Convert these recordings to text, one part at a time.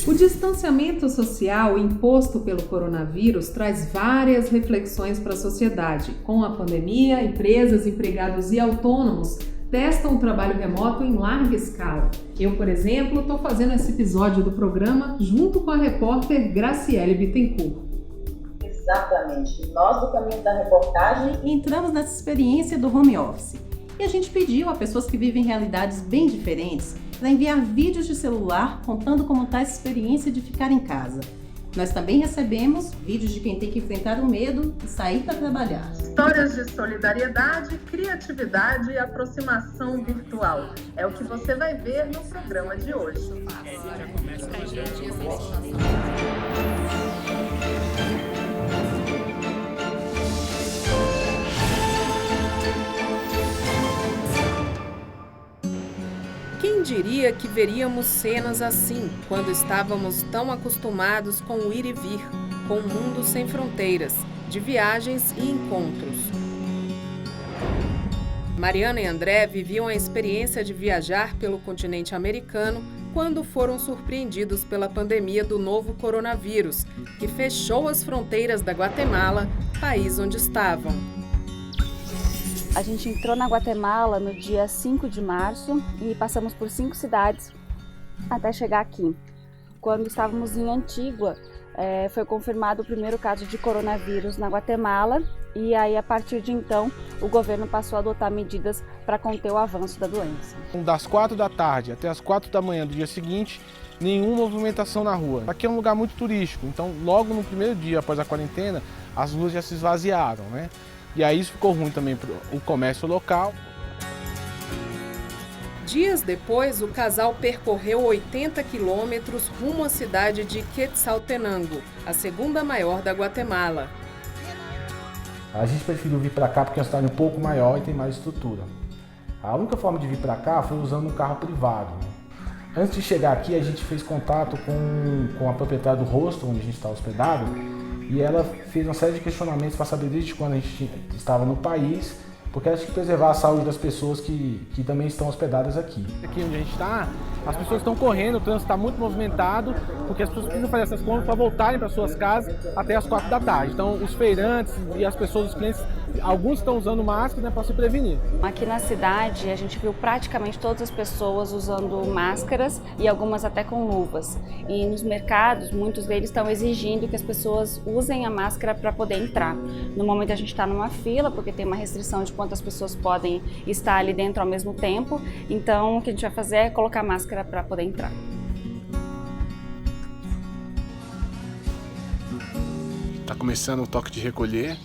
O distanciamento social imposto pelo coronavírus traz várias reflexões para a sociedade. Com a pandemia, empresas, empregados e autônomos testam o trabalho remoto em larga escala. Eu, por exemplo, estou fazendo esse episódio do programa junto com a repórter Graciele Bittencourt. Exatamente. Nós, do Caminho da Reportagem, entramos nessa experiência do home office. E a gente pediu a pessoas que vivem realidades bem diferentes para enviar vídeos de celular contando como está essa experiência de ficar em casa. Nós também recebemos vídeos de quem tem que enfrentar o medo e sair para trabalhar. Histórias de solidariedade, criatividade e aproximação virtual. É o que você vai ver no programa de hoje. Quem diria que veríamos cenas assim, quando estávamos tão acostumados com o ir e vir, com o mundo sem fronteiras, de viagens e encontros. Mariana e André viviam a experiência de viajar pelo continente americano quando foram surpreendidos pela pandemia do novo coronavírus, que fechou as fronteiras da Guatemala, país onde estavam. A gente entrou na Guatemala no dia 5 de março e passamos por 5 cidades até chegar aqui. Quando estávamos em Antígua, foi confirmado o primeiro caso de coronavírus na Guatemala e aí, a partir de então, o governo passou a adotar medidas para conter o avanço da doença. Das 4 da tarde até as 4 da manhã do dia seguinte, nenhuma movimentação na rua. Aqui é um lugar muito turístico, então logo no primeiro dia após a quarentena, as ruas já se esvaziaram, né? E aí isso ficou ruim também para o comércio local. Dias depois, o casal percorreu 80 quilômetros rumo à cidade de Quetzaltenango, a segunda maior da Guatemala. A gente preferiu vir para cá porque é uma cidade um pouco maior e tem mais estrutura. A única forma de vir para cá foi usando um carro privado. Antes de chegar aqui, a gente fez contato com a proprietária do hostel onde a gente está hospedado e ela fez uma série de questionamentos para saber desde quando a gente estava no país, porque ela tinha que preservar a saúde das pessoas que também estão hospedadas aqui. Aqui onde a gente está, as pessoas estão correndo, o trânsito está muito movimentado, porque as pessoas precisam fazer essas compras para voltarem para suas casas até as 4 da tarde. Então, os feirantes e as pessoas, os clientes, alguns estão usando máscara, né, para se prevenir. Aqui na cidade, a gente viu praticamente todas as pessoas usando máscaras e algumas até com luvas. E nos mercados, muitos deles estão exigindo que as pessoas usem a máscara para poder entrar. No momento a gente está numa fila, porque tem uma restrição de quantas pessoas podem estar ali dentro ao mesmo tempo. Então, o que a gente vai fazer é colocar máscara para poder entrar. Está começando o toque de recolher.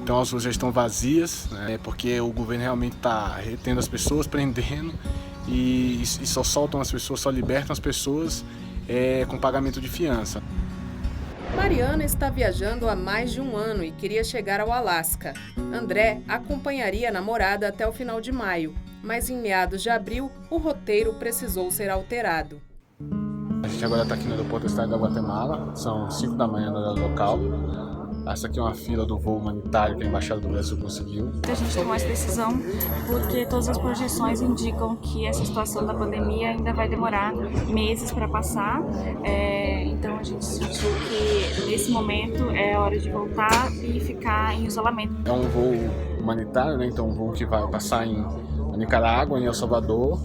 Então as ruas já estão vazias, né, porque o governo realmente está retendo as pessoas, prendendo e só soltam as pessoas, só libertam as pessoas com pagamento de fiança. Mariana está viajando há mais de um ano e queria chegar ao Alasca. André acompanharia a namorada até o final de maio, mas em meados de abril o roteiro precisou ser alterado. A gente agora está aqui no aeroporto da cidade da Guatemala, são 5 da manhã no horário local. Essa aqui é uma fila do voo humanitário que a Embaixada do Brasil conseguiu. A gente tomou essa decisão porque todas as projeções indicam que essa situação da pandemia ainda vai demorar meses para passar. Então a gente sentiu que nesse momento é hora de voltar e ficar em isolamento. É um voo humanitário, né? Então um voo que vai passar em Nicarágua, em El Salvador,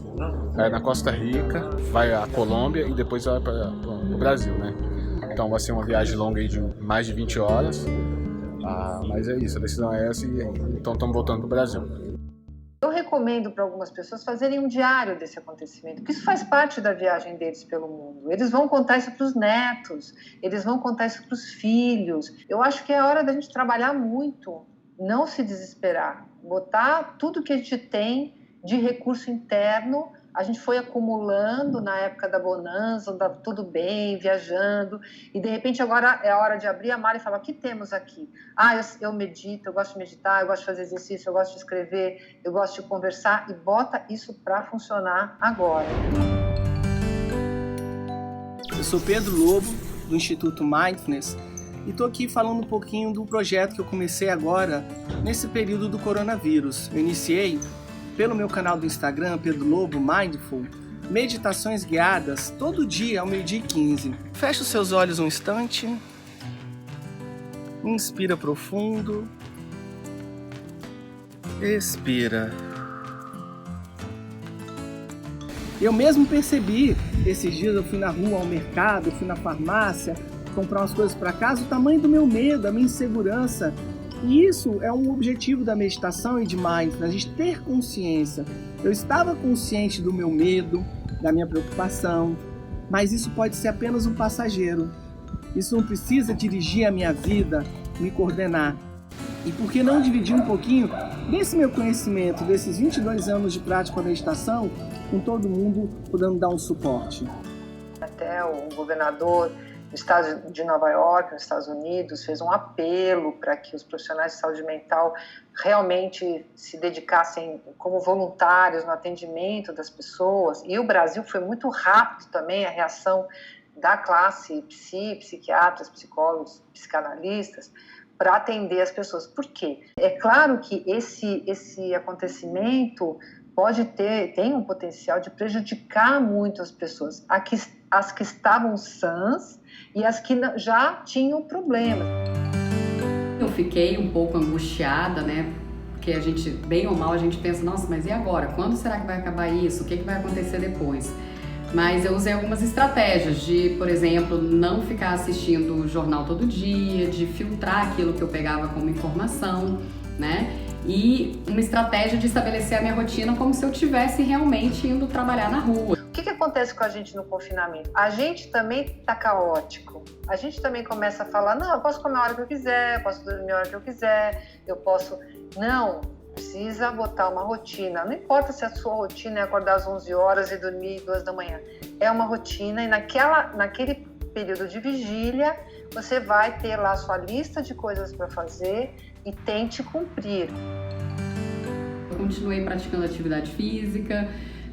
na Costa Rica, vai à Colômbia e depois vai para o Brasil, né? Então vai ser uma viagem longa aí de mais de 20 horas, mas é isso, a decisão é essa e então estamos voltando para o Brasil. Eu recomendo para algumas pessoas fazerem um diário desse acontecimento, porque isso faz parte da viagem deles pelo mundo. Eles vão contar isso para os netos, eles vão contar isso para os filhos. Eu acho que é hora da gente trabalhar muito, não se desesperar, botar tudo que a gente tem de recurso interno. A gente foi acumulando na época da bonança, tudo bem, viajando, e de repente agora é a hora de abrir a mala e falar: o que temos aqui? Eu medito, eu gosto de meditar, eu gosto de fazer exercício, eu gosto de escrever, eu gosto de conversar, e bota isso para funcionar agora. Eu sou Pedro Lobo, do Instituto Mindfulness, e estou aqui falando um pouquinho do projeto que eu comecei agora, nesse período do coronavírus. Eu iniciei pelo meu canal do Instagram, Pedro Lobo Mindful, meditações guiadas todo dia ao 12h15. Feche os seus olhos um instante. Inspira profundo. Expira. Eu mesmo percebi, esses dias eu fui na rua, ao mercado, fui na farmácia, comprar umas coisas para casa, o tamanho do meu medo, a minha insegurança. E isso é um objetivo da meditação e de mindfulness, a gente ter consciência. Eu estava consciente do meu medo, da minha preocupação, mas isso pode ser apenas um passageiro. Isso não precisa dirigir a minha vida, me coordenar. E por que não dividir um pouquinho desse meu conhecimento, desses 22 anos de prática com a meditação, com todo mundo podendo dar um suporte? Até o governador do estado de Nova York, nos Estados Unidos, fez um apelo para que os profissionais de saúde mental realmente se dedicassem como voluntários no atendimento das pessoas. E o Brasil foi muito rápido também a reação da classe psiquiatras, psicólogos, psicanalistas, para atender as pessoas. Por quê? É claro que esse acontecimento tem um potencial de prejudicar muito as pessoas, as que estavam sãs e as que já tinham problemas. Eu fiquei um pouco angustiada, né? Porque a gente, bem ou mal, a gente pensa, nossa, mas e agora? Quando será que vai acabar isso? O que vai acontecer depois? Mas eu usei algumas estratégias de, por exemplo, não ficar assistindo o jornal todo dia, de filtrar aquilo que eu pegava como informação, né? E uma estratégia de estabelecer a minha rotina como se eu estivesse realmente indo trabalhar na rua. O que acontece com a gente no confinamento? A gente também está caótico. A gente também começa a falar, não, eu posso comer a hora que eu quiser, eu posso dormir a hora que eu quiser, eu posso... Não, precisa botar uma rotina. Não importa se a sua rotina é acordar às 11 horas e dormir 2 da manhã. É uma rotina e naquele período de vigília, você vai ter lá a sua lista de coisas para fazer e tente cumprir. Eu continuei praticando atividade física,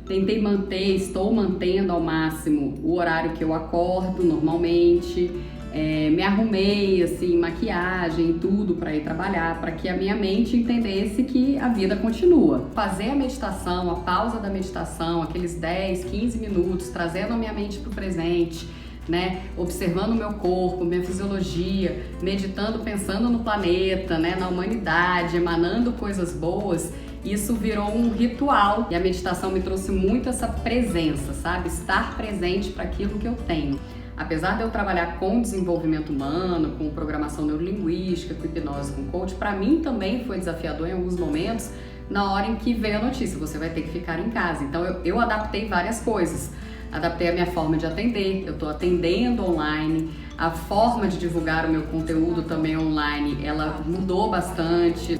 estou mantendo ao máximo o horário que eu acordo normalmente, me arrumei, assim, maquiagem, tudo para ir trabalhar, para que a minha mente entendesse que a vida continua. Fazer a meditação, a pausa da meditação, aqueles 10, 15 minutos, trazendo a minha mente para o presente, né? Observando o meu corpo, minha fisiologia, meditando, pensando no planeta, né? Na humanidade, emanando coisas boas, isso virou um ritual. E a meditação me trouxe muito essa presença, sabe? Estar presente para aquilo que eu tenho. Apesar de eu trabalhar com desenvolvimento humano, com programação neurolinguística, com hipnose, com coach, para mim também foi desafiador em alguns momentos, na hora em que veio a notícia, você vai ter que ficar em casa. Então eu adaptei várias coisas. Adaptei a minha forma de atender, eu estou atendendo online, a forma de divulgar o meu conteúdo também online, ela mudou bastante.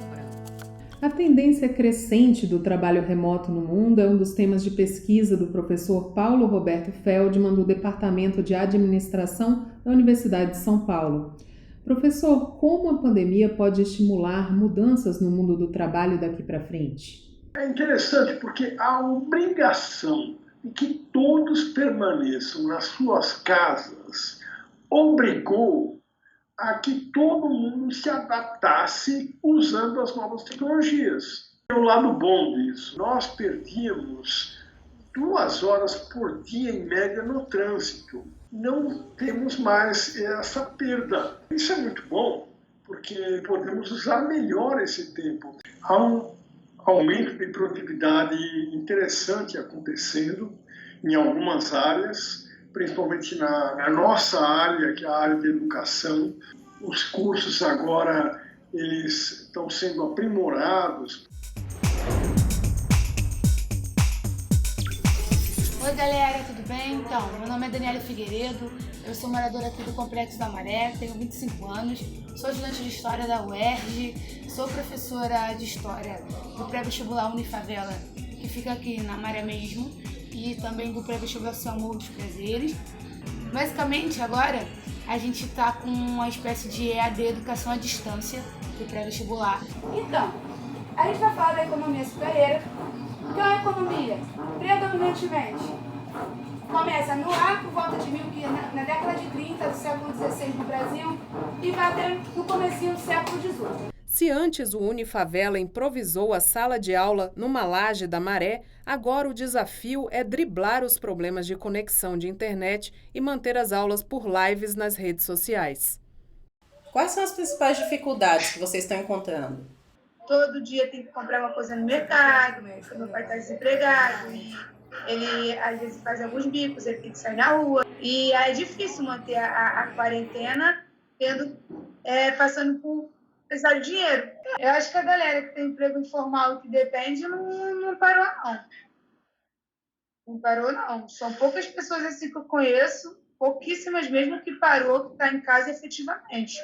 A tendência crescente do trabalho remoto no mundo é um dos temas de pesquisa do professor Paulo Roberto Feldman, do Departamento de Administração da Universidade de São Paulo. Professor, como a pandemia pode estimular mudanças no mundo do trabalho daqui para frente? É interessante porque a obrigação de que todos permaneçam nas suas casas obrigou a que todo mundo se adaptasse usando as novas tecnologias. É o lado bom disso. Nós perdíamos 2 horas por dia, em média, no trânsito. Não temos mais essa perda. Isso é muito bom, porque podemos usar melhor esse tempo. Há um aumento de produtividade interessante acontecendo em algumas áreas, principalmente na nossa área, que é a área de educação. Os cursos agora eles estão sendo aprimorados. Oi galera, tudo bem? Então, meu nome é Daniela Figueiredo, eu sou moradora aqui do Complexo da Maré, tenho 25 anos, sou estudante de História da UERJ, sou professora de História do pré-vestibular Unifavela, que fica aqui na Maré mesmo, e também do pré-vestibular Morro dos Prazeres. Basicamente, agora, a gente está com uma espécie de EAD, Educação à Distância, do pré-vestibular. Então, a gente vai falar da economia superior, que é uma economia, predominantemente, começa no ar, por volta de na década de 30 do século XVI no Brasil, e vai até no comecinho do século XVIII. Se antes o Unifavela improvisou a sala de aula numa laje da Maré, agora o desafio é driblar os problemas de conexão de internet e manter as aulas por lives nas redes sociais. Quais são as principais dificuldades que vocês estão encontrando? Todo dia tem que comprar uma coisa no mercado, porque meu pai está desempregado e ele às vezes faz alguns bicos, ele tem que sair na rua. E é difícil manter a quarentena passando por precisar de dinheiro. Eu acho que a galera que tem emprego informal que depende não parou, não. Não parou, não. São poucas pessoas assim que eu conheço, pouquíssimas mesmo, que parou, que está em casa efetivamente.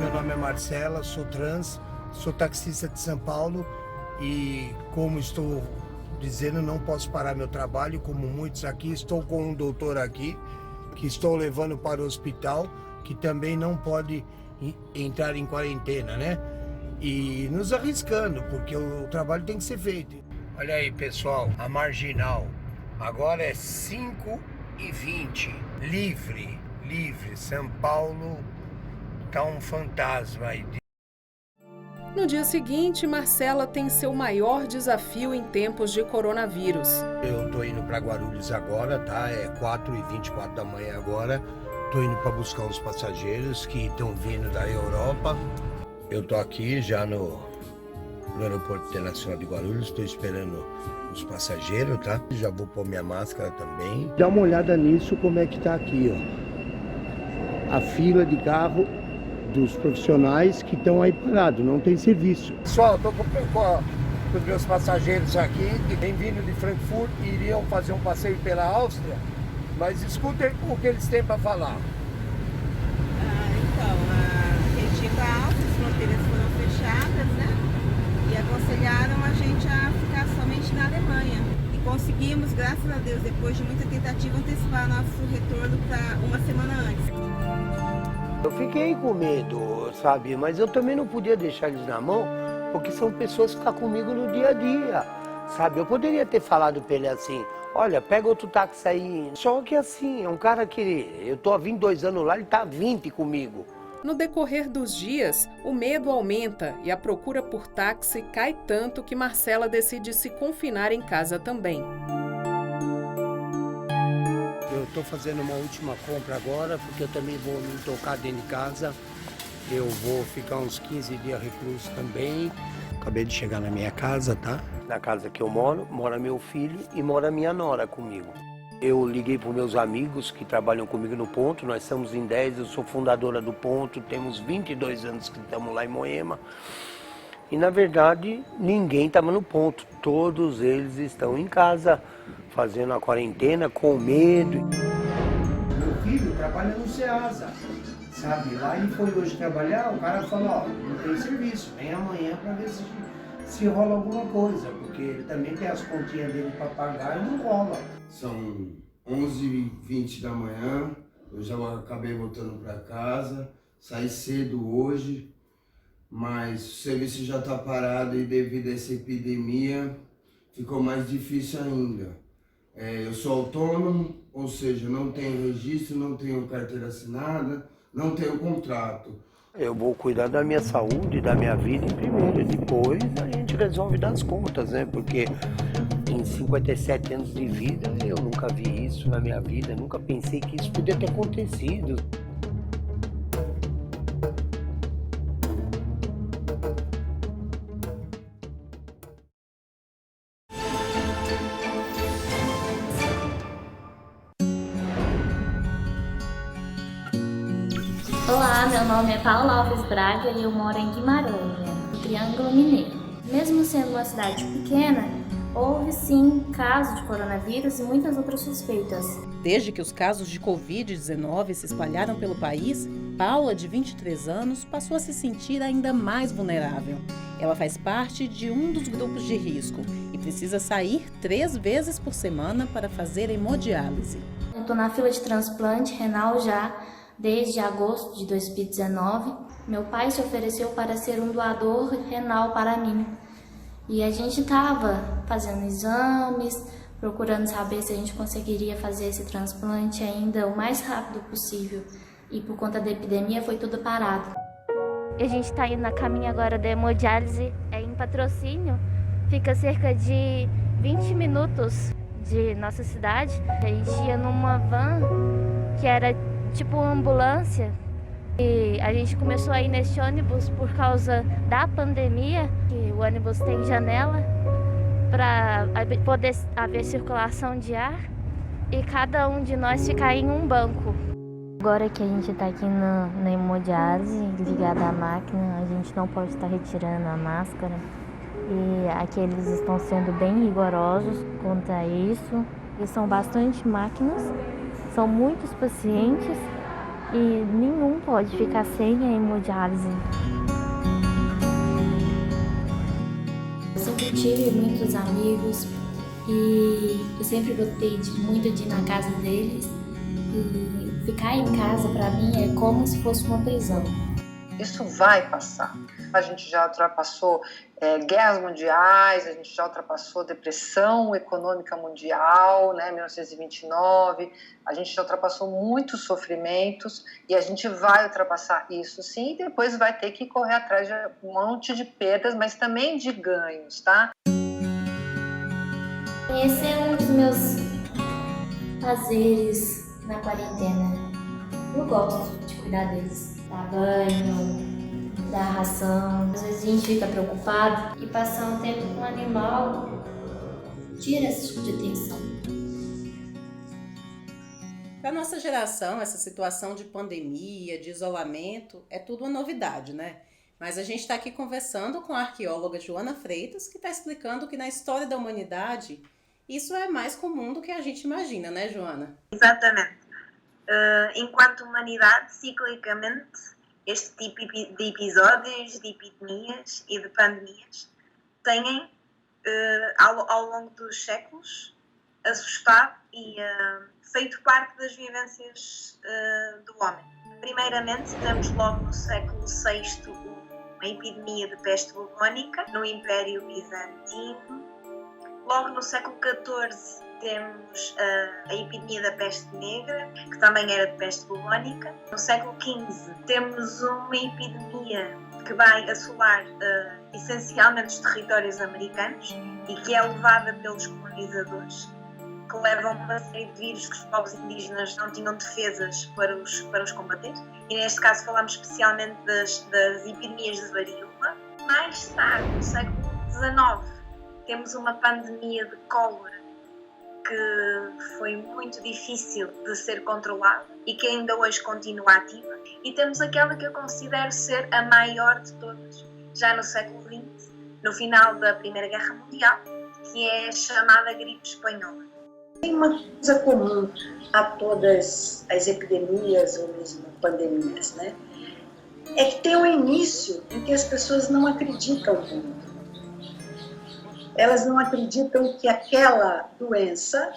Meu nome é Marcela, sou trans, sou taxista de São Paulo e, como estou dizendo, não posso parar meu trabalho, como muitos aqui. Estou com um doutor aqui, que estou levando para o hospital, que também não pode entrar em quarentena, né? E nos arriscando, porque o trabalho tem que ser feito. Olha aí, pessoal, a Marginal agora é 5h20, livre. São Paulo tá um fantasma aí. No dia seguinte, Marcela tem seu maior desafio em tempos de coronavírus. Eu tô indo para Guarulhos agora, tá? É 4h24 da manhã agora. Tô indo para buscar os passageiros que estão vindo da Europa. Eu tô aqui já no Aeroporto Internacional de Guarulhos, estou esperando os passageiros, tá? Já vou pôr minha máscara também. Dá uma olhada nisso, como é que tá aqui, ó. A fila de carro dos profissionais que estão aí parados, não tem serviço. Pessoal, estou com os meus passageiros aqui, que vêm vindo de Frankfurt e iriam fazer um passeio pela Áustria, mas escutem o que eles têm para falar. A gente ia para a Áustria, as fronteiras foram fechadas, né? E aconselharam a gente a ficar somente na Alemanha. E conseguimos, graças a Deus, depois de muita tentativa, antecipar nosso retorno para uma semana antes. Eu fiquei com medo, sabe? Mas eu também não podia deixar eles na mão, porque são pessoas que estão comigo no dia a dia, sabe? Eu poderia ter falado para ele assim, olha, pega outro táxi aí. Só que assim, é um cara que eu tô há 22 anos lá, ele tá há 20 comigo. No decorrer dos dias, o medo aumenta e a procura por táxi cai tanto que Marcela decide se confinar em casa também. Eu estou fazendo uma última compra agora, porque eu também vou me tocar dentro de casa. Eu vou ficar uns 15 dias recluso também. Acabei de chegar na minha casa, tá? Na casa que eu moro, mora meu filho e mora minha nora comigo. Eu liguei para os meus amigos que trabalham comigo no Ponto, nós estamos em 10, eu sou fundadora do Ponto, temos 22 anos que estamos lá em Moema. E na verdade, ninguém estava no Ponto, todos eles estão em casa, fazendo a quarentena com medo. Meu filho trabalha no Ceasa, sabe? Lá ele foi hoje trabalhar, o cara falou, ó, não tem serviço, vem amanhã para ver se rola alguma coisa, porque ele também tem as continhas dele para pagar e não rola. São 11h20 da manhã, eu já acabei voltando para casa, saí cedo hoje, mas o serviço já está parado e devido a essa epidemia ficou mais difícil ainda. Eu sou autônomo, ou seja, não tenho registro, não tenho carteira assinada, não tenho contrato. Eu vou cuidar da minha saúde, da minha vida em primeiro, depois a gente resolve das contas, né? Porque em 57 anos de vida eu nunca vi isso na minha vida, nunca pensei que isso podia ter acontecido. Olá, meu nome é Paula Alves Braga e eu moro em Guimarães, no Triângulo Mineiro. Mesmo sendo uma cidade pequena, houve sim casos de coronavírus e muitas outras suspeitas. Desde que os casos de Covid-19 se espalharam pelo país, Paula, de 23 anos, passou a se sentir ainda mais vulnerável. Ela faz parte de um dos grupos de risco e precisa sair 3 vezes por semana para fazer hemodiálise. Eu estou na fila de transplante renal já desde agosto de 2019. Meu pai se ofereceu para ser um doador renal para mim. E a gente estava fazendo exames, procurando saber se a gente conseguiria fazer esse transplante ainda o mais rápido possível. E por conta da epidemia foi tudo parado. A gente está indo na caminho agora da hemodiálise em Patrocínio. Fica cerca de 20 minutos de nossa cidade. A gente ia numa van que era tipo uma ambulância. E a gente começou a ir nesse ônibus por causa da pandemia, que o ônibus tem janela para poder haver circulação de ar e cada um de nós ficar em um banco. Agora que a gente está aqui na hemodiálise, ligada à máquina, a gente não pode estar retirando a máscara. E aqui eles estão sendo bem rigorosos quanto a isso. E são bastante máquinas, são muitos pacientes e nenhum pode ficar sem a hemodiálise. Eu sempre tive muitos amigos e eu sempre gostei muito de ir na casa deles. E ficar em casa para mim é como se fosse uma prisão. Isso vai passar. A gente já ultrapassou guerras mundiais, a gente já ultrapassou depressão econômica mundial, 1929, a gente já ultrapassou muitos sofrimentos e a gente vai ultrapassar isso sim, e depois vai ter que correr atrás de um monte de perdas, mas também de ganhos, tá? Esse é um dos meus fazeres na quarentena. Eu gosto de cuidar deles, dar banho, dar ração. Às vezes a gente fica preocupado e passar um tempo com o animal tira esse tipo de tensão. Para nossa geração, essa situação de pandemia, de isolamento, é tudo uma novidade, né? Mas a gente está aqui conversando com a arqueóloga Joana Freitas, que está explicando que na história da humanidade isso é mais comum do que a gente imagina, né, Joana? Exatamente. Enquanto humanidade, ciclicamente, este tipo de episódios, de epidemias e de pandemias têm, ao longo dos séculos, assustado e feito parte das vivências do homem. Primeiramente, temos logo no século VI uma epidemia de peste bubónica no Império Bizantino. Logo no século XIV temos a epidemia da peste negra, que também era de peste bubónica. No século XV temos uma epidemia que vai assolar essencialmente os territórios americanos e que é levada pelos colonizadores, que levam uma série de vírus que os povos indígenas não tinham defesas para os combater. E neste caso falamos especialmente das epidemias de varíola. Mais tarde, no século XIX, temos uma pandemia de cólera que foi muito difícil de ser controlada e que ainda hoje continua ativa. E temos aquela que eu considero ser a maior de todas, já no século XX, no final da Primeira Guerra Mundial, que é a chamada gripe espanhola. Tem uma coisa comum a todas as epidemias ou mesmo pandemias, né? É que tem um início em que as pessoas não acreditam muito. Elas não acreditam que aquela doença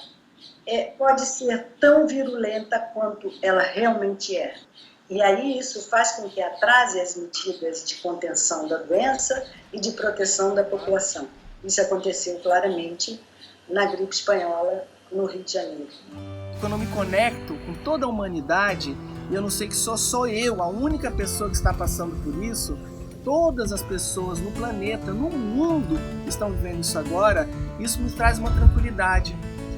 pode ser tão virulenta quanto ela realmente é. E aí isso faz com que atrase as medidas de contenção da doença e de proteção da população. Isso aconteceu claramente na gripe espanhola no Rio de Janeiro. Quando eu me conecto com toda a humanidade, e eu não sei que sou eu, a única pessoa que está passando por isso, todas as pessoas no planeta, no mundo, estão vivendo isso agora, isso me traz uma tranquilidade,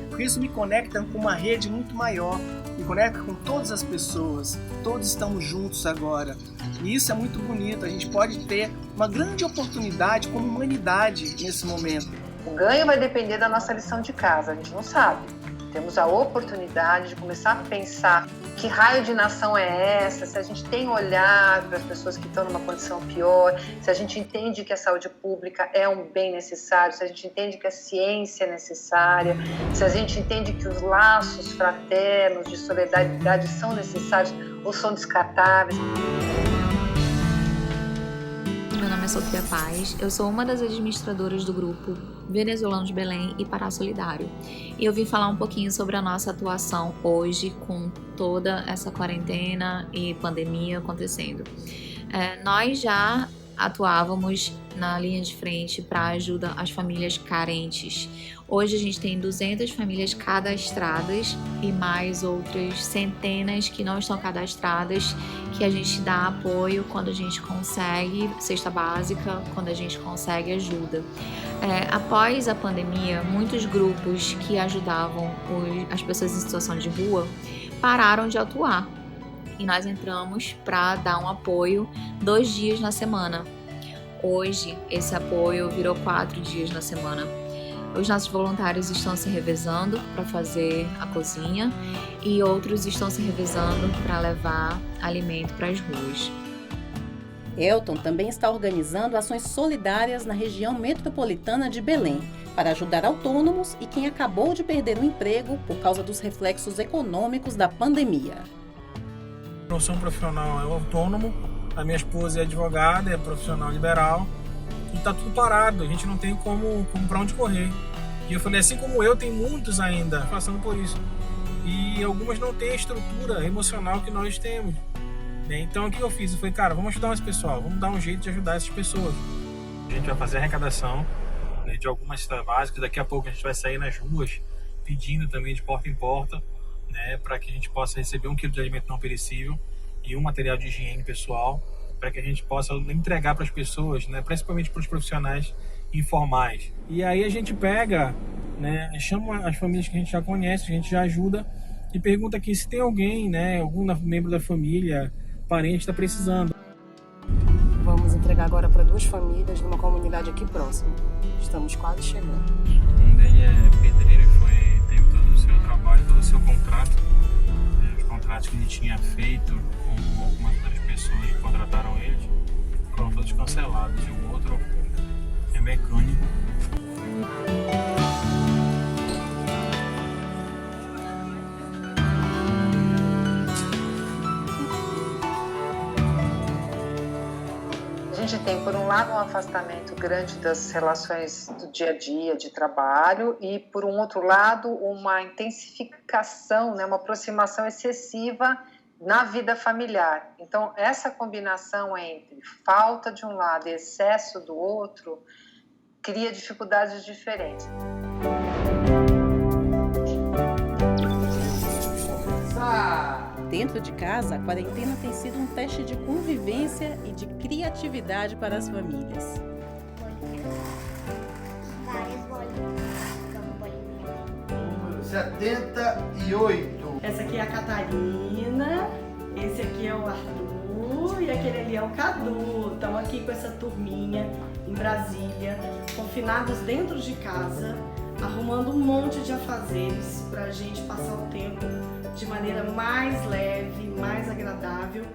porque isso me conecta com uma rede muito maior, me conecta com todas as pessoas, todos estamos juntos agora, e isso é muito bonito, a gente pode ter uma grande oportunidade como humanidade nesse momento. O ganho vai depender da nossa lição de casa, a gente não sabe. Temos a oportunidade de começar a pensar que raio de nação é essa, se a gente tem olhar para as pessoas que estão numa condição pior, se a gente entende que a saúde pública é um bem necessário, se a gente entende que a ciência é necessária, se a gente entende que os laços fraternos de solidariedade são necessários ou são descartáveis. Meu nome é Sofia Paz, eu sou uma das administradoras do grupo Venezuelanos de Belém e Pará Solidário. E eu vim falar um pouquinho sobre a nossa atuação hoje com toda essa quarentena e pandemia acontecendo. Nós já atuávamos na linha de frente para ajuda às famílias carentes. Hoje a gente tem 200 famílias cadastradas e mais outras centenas que não estão cadastradas, que a gente dá apoio quando a gente consegue cesta básica, quando a gente consegue ajuda. Após a pandemia, muitos grupos que ajudavam as pessoas em situação de rua pararam de atuar. E nós entramos para dar um apoio 2 dias na semana. Hoje, esse apoio virou 4 dias na semana. Os nossos voluntários estão se revezando para fazer a cozinha e outros estão se revezando para levar alimento para as ruas. Elton também está organizando ações solidárias na região metropolitana de Belém para ajudar autônomos e quem acabou de perder o emprego por causa dos reflexos econômicos da pandemia. Eu sou um profissional autônomo, a minha esposa é advogada, é profissional liberal e está tudo parado, a gente não tem como para onde correr. E eu falei, assim como eu, tem muitos ainda passando por isso. E algumas não têm a estrutura emocional que nós temos. Então o que eu fiz? Eu falei, cara, vamos ajudar esse pessoal, vamos dar um jeito de ajudar essas pessoas. A gente vai fazer a arrecadação de algumas cestas básicas, daqui a pouco a gente vai sair nas ruas pedindo também de porta em porta, para que a gente possa receber 1 quilo de alimento não perecível e um material de higiene pessoal, para que a gente possa entregar para as pessoas, principalmente para os profissionais informais. E aí a gente pega, chama as famílias que a gente já conhece, a gente já ajuda e pergunta aqui se tem alguém, algum membro da família, parente está precisando. Vamos entregar agora para 2 famílias numa comunidade aqui próxima. Estamos quase chegando. Um deles é pedreiro e teve todo o seu trabalho, todo o seu contrato, os contratos que ele tinha feito com algumas outras pessoas que contrataram eles, foram todos cancelados. E o outro é mecânico. A gente tem, por um lado, um afastamento grande das relações do dia a dia, de trabalho, e, por um outro lado, uma intensificação, uma aproximação excessiva na vida familiar. Então, essa combinação entre falta de um lado e excesso do outro cria dificuldades diferentes. Dentro de casa, a quarentena tem sido um teste de convivência e de criatividade para as famílias. Número 78. Essa aqui é a Catarina, esse aqui é o Arthur e aquele ali é o Cadu. Estamos aqui com essa turminha em Brasília, confinados dentro de casa, arrumando um monte de afazeres para a gente passar o tempo de maneira mais leve, mais agradável.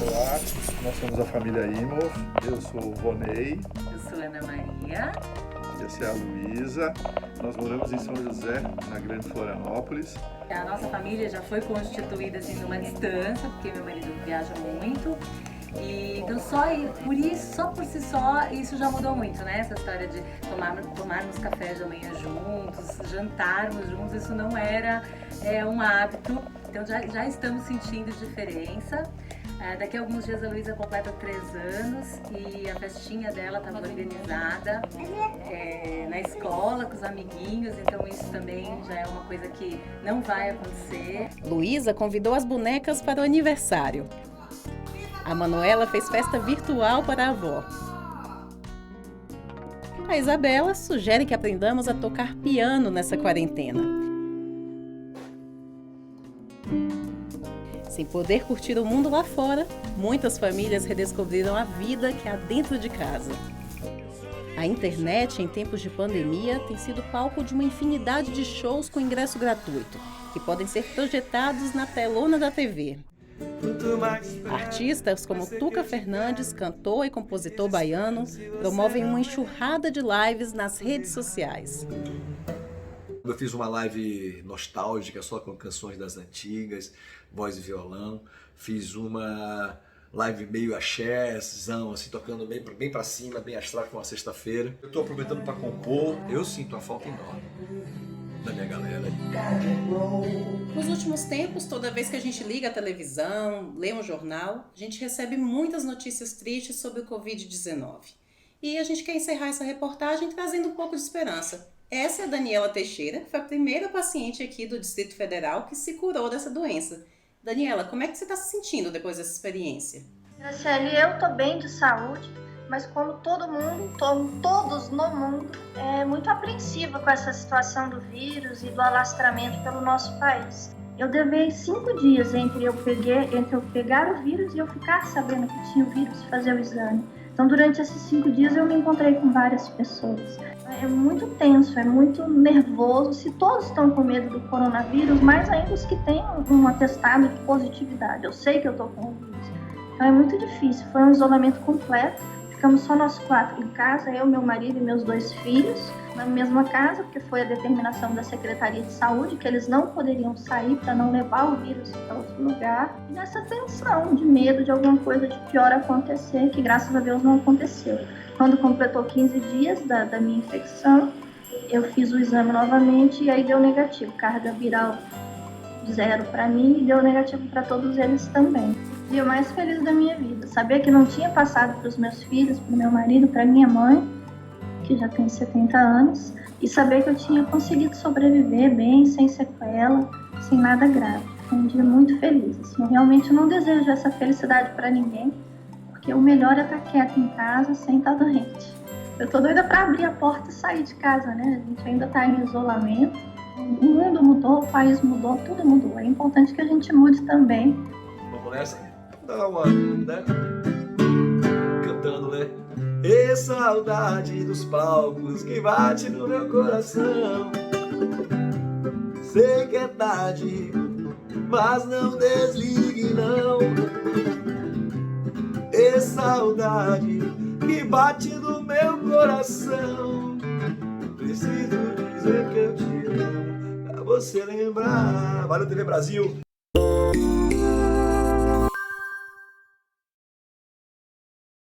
Olá, nós somos a família Imov, eu sou o Vonei. Eu sou a Ana Maria. Essa é a Luísa. Nós moramos em São José, na Grande Florianópolis. A nossa família já foi constituída assim numa distância, porque meu marido viaja muito. E então só por si só, isso já mudou muito, Essa história de tomarmos café da manhã juntos, jantarmos juntos, isso não era um hábito. Então já estamos sentindo diferença. Daqui a alguns dias a Luísa completa 3 anos e a festinha dela estava organizada na escola, com os amiguinhos, então isso também já é uma coisa que não vai acontecer. Luísa convidou as bonecas para o aniversário. A Manuela fez festa virtual para a avó. A Isabela sugere que aprendamos a tocar piano nessa quarentena. Sem poder curtir o mundo lá fora, muitas famílias redescobriram a vida que há dentro de casa. A internet, em tempos de pandemia, tem sido palco de uma infinidade de shows com ingresso gratuito, que podem ser projetados na telona da TV. Artistas como Tuca Fernandes, cantor e compositor baiano, promovem uma enxurrada de lives nas redes sociais. Eu fiz uma live nostálgica só com canções das antigas, voz e violão. Fiz uma live meio axézão, assim, tocando bem pra cima, bem astral, com uma sexta-feira. Eu tô aproveitando para compor. Eu sinto uma falta enorme da minha galera. Nos últimos tempos, toda vez que a gente liga a televisão, lê um jornal, a gente recebe muitas notícias tristes sobre o Covid-19. E a gente quer encerrar essa reportagem trazendo um pouco de esperança. Essa é a Daniela Teixeira, que foi a primeira paciente aqui do Distrito Federal que se curou dessa doença. Daniela, como é que você está se sentindo depois dessa experiência? Graciele, eu estou bem de saúde, mas como todo mundo, todos no mundo, é muito apreensiva com essa situação do vírus e do alastramento pelo nosso país. Eu levei 5 dias entre eu pegar o vírus e eu ficar sabendo que tinha o vírus e fazer o exame. Então, durante esses 5 dias, eu me encontrei com várias pessoas. É muito tenso, é muito nervoso. Se todos estão com medo do coronavírus, mais ainda os que têm um atestado de positividade. Eu sei que eu estou com o vírus. Então, é muito difícil. Foi um isolamento completo. Ficamos só nós 4 em casa, eu, meu marido e meus 2 filhos, na mesma casa, porque foi a determinação da Secretaria de Saúde que eles não poderiam sair para não levar o vírus para outro lugar. E nessa tensão de medo de alguma coisa de pior acontecer, que graças a Deus não aconteceu. Quando completou 15 dias da minha infecção, eu fiz o exame novamente e aí deu negativo. Carga viral 0 para mim e deu negativo para todos eles também. O dia mais feliz da minha vida. Saber que não tinha passado para os meus filhos, para o meu marido, para minha mãe, que já tem 70 anos, e saber que eu tinha conseguido sobreviver bem, sem sequela, sem nada grave. Foi um dia muito feliz. Assim, eu realmente não desejo essa felicidade para ninguém, porque o melhor é estar quieto em casa, sem estar doente. Eu tô doida para abrir a porta e sair de casa, né? A gente ainda está em isolamento. O mundo mudou, o país mudou, tudo mudou. É importante que a gente mude também. Vamos nessa? Dá uma, né? Cantando, né? E saudade dos palcos que bate no meu coração. Sei que é tarde, mas não desligue não. E saudade que bate no meu coração. Preciso dizer que eu te amo, pra você lembrar. Valeu, TV Brasil!